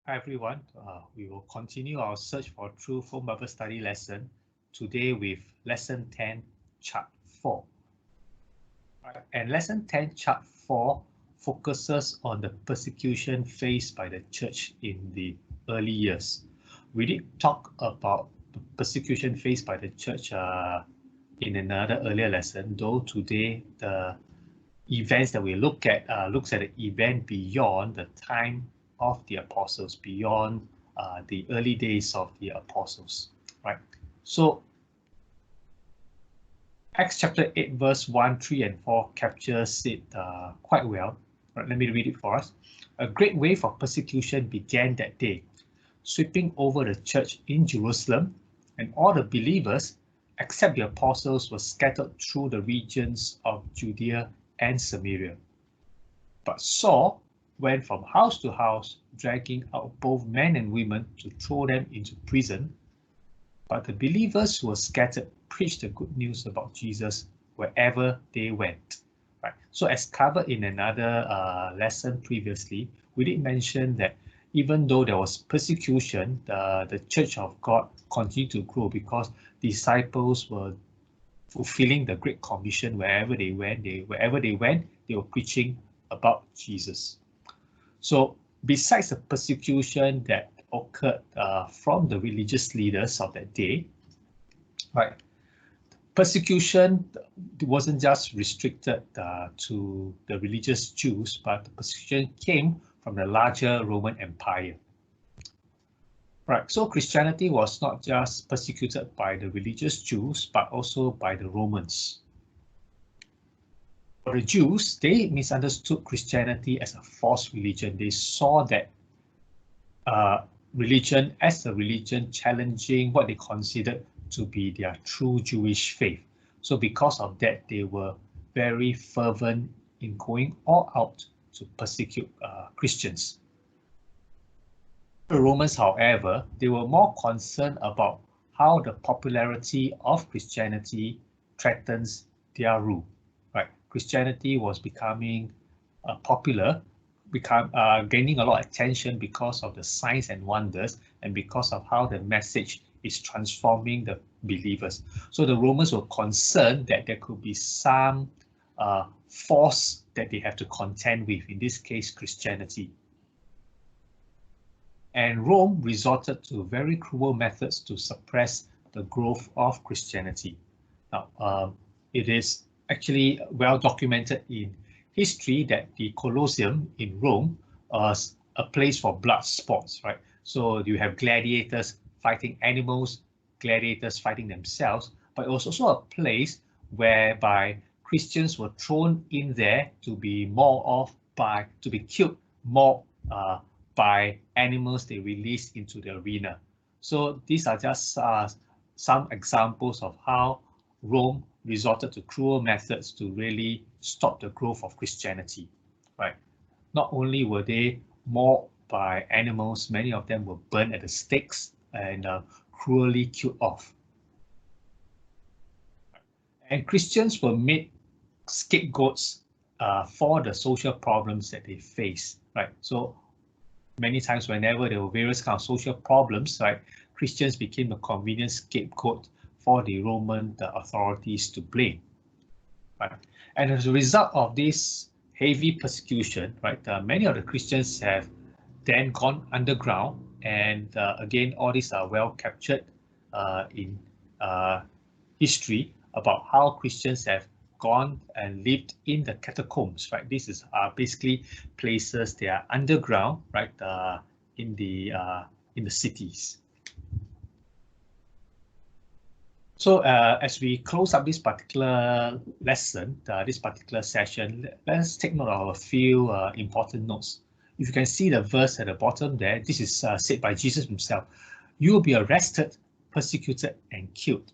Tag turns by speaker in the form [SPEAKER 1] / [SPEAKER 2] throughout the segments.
[SPEAKER 1] Hi everyone, we will continue our search for truth home Bible study lesson today with lesson 10 chart 4. Right. And lesson 10 chart 4 focuses on the persecution faced by the church in the early years. We did talk about the persecution faced by the church in another earlier lesson, though today the events that we look at looks at the event beyond the time of the apostles, beyond the early days of the apostles, right? So Acts chapter 8 verse 1, 3 and 4 captures it quite well. Right, let me read it for us. A great wave of persecution began that day, sweeping over the church in Jerusalem, and all the believers except the apostles were scattered through the regions of Judea and Samaria. But Saul went from house to house, dragging out both men and women to throw them into prison. But the believers who were scattered preached the good news about Jesus wherever they went. Right. So as covered in another lesson previously, we did mention that even though there was persecution, the Church of God continued to grow because disciples were fulfilling the Great Commission wherever they went. They were preaching about Jesus. So besides the persecution that occurred from the religious leaders of that day, right? Persecution wasn't just restricted to the religious Jews, but the persecution came from the larger Roman Empire. Right, so Christianity was not just persecuted by the religious Jews, but also by the Romans. For the Jews, they misunderstood Christianity as a false religion. They saw that religion as a religion challenging what they considered to be their true Jewish faith. So because of that, they were very fervent in going all out to persecute Christians. The Romans, however, they were more concerned about how the popularity of Christianity threatens their rule. Right, Christianity was becoming popular, gaining a lot of attention because of the signs and wonders and because of how the message is transforming the believers. So the Romans were concerned that there could be some force that they have to contend with, in this case, Christianity. And Rome resorted to very cruel methods to suppress the growth of Christianity. Now, it is actually well documented in history that the Colosseum in Rome was a place for blood sports, right? So you have gladiators fighting animals, gladiators fighting themselves, but it was also a place whereby Christians were thrown in there to be to be killed more by animals they released into the arena. So these are just some examples of how Rome resorted to cruel methods to really stop the growth of Christianity, right? Not only were they mauled by animals, many of them were burned at the stakes and cruelly killed off. And Christians were made scapegoats for the social problems that they face, right? So many times whenever there were various kind of social problems, right, Christians became a convenient scapegoat for the Roman authorities to blame. Right? And as a result of this heavy persecution, right, many of the Christians have then gone underground, and again, all these are well captured in history about how Christians have gone and lived in the catacombs, right? This is basically places they are underground, right, in the cities. So as we close up this particular lesson, this particular session, let's take note of a few important notes. If you can see the verse at the bottom there, this is said by Jesus himself. You will be arrested, persecuted, and killed.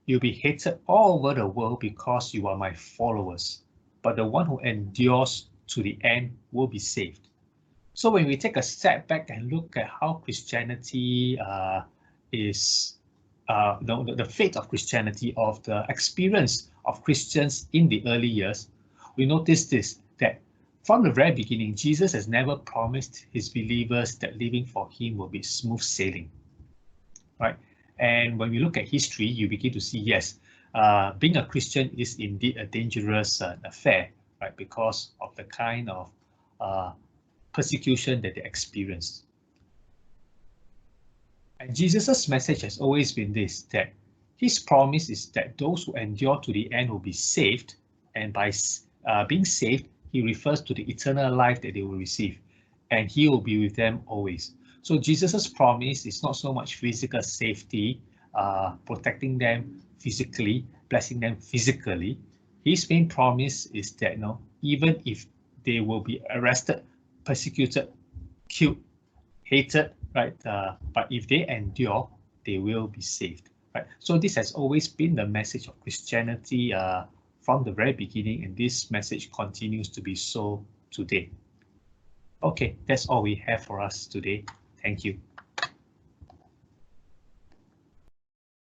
[SPEAKER 1] You'll be hated all over the world because you are my followers, but the one who endures to the end will be saved. So when we take a step back and look at how Christianity is, the fate of Christianity, of the experience of Christians in the early years, we notice this, that From the very beginning, Jesus has never promised his believers that living for him will be smooth sailing, right? And when we look at history, you begin to see, yes, being a Christian is indeed a dangerous affair, right? Because of the kind of persecution that they experienced. And Jesus' message has always been this, that his promise is that those who endure to the end will be saved, and by being saved, he refers to the eternal life that they will receive, and he will be with them always. So Jesus' promise is not so much physical safety, protecting them physically, blessing them physically. His main promise is that, even if they will be arrested, persecuted, killed, hated, right? But if they endure, they will be saved, right? So this has always been the message of Christianity from the very beginning, and this message continues to be so today. Okay, that's all we have for us today. Thank you.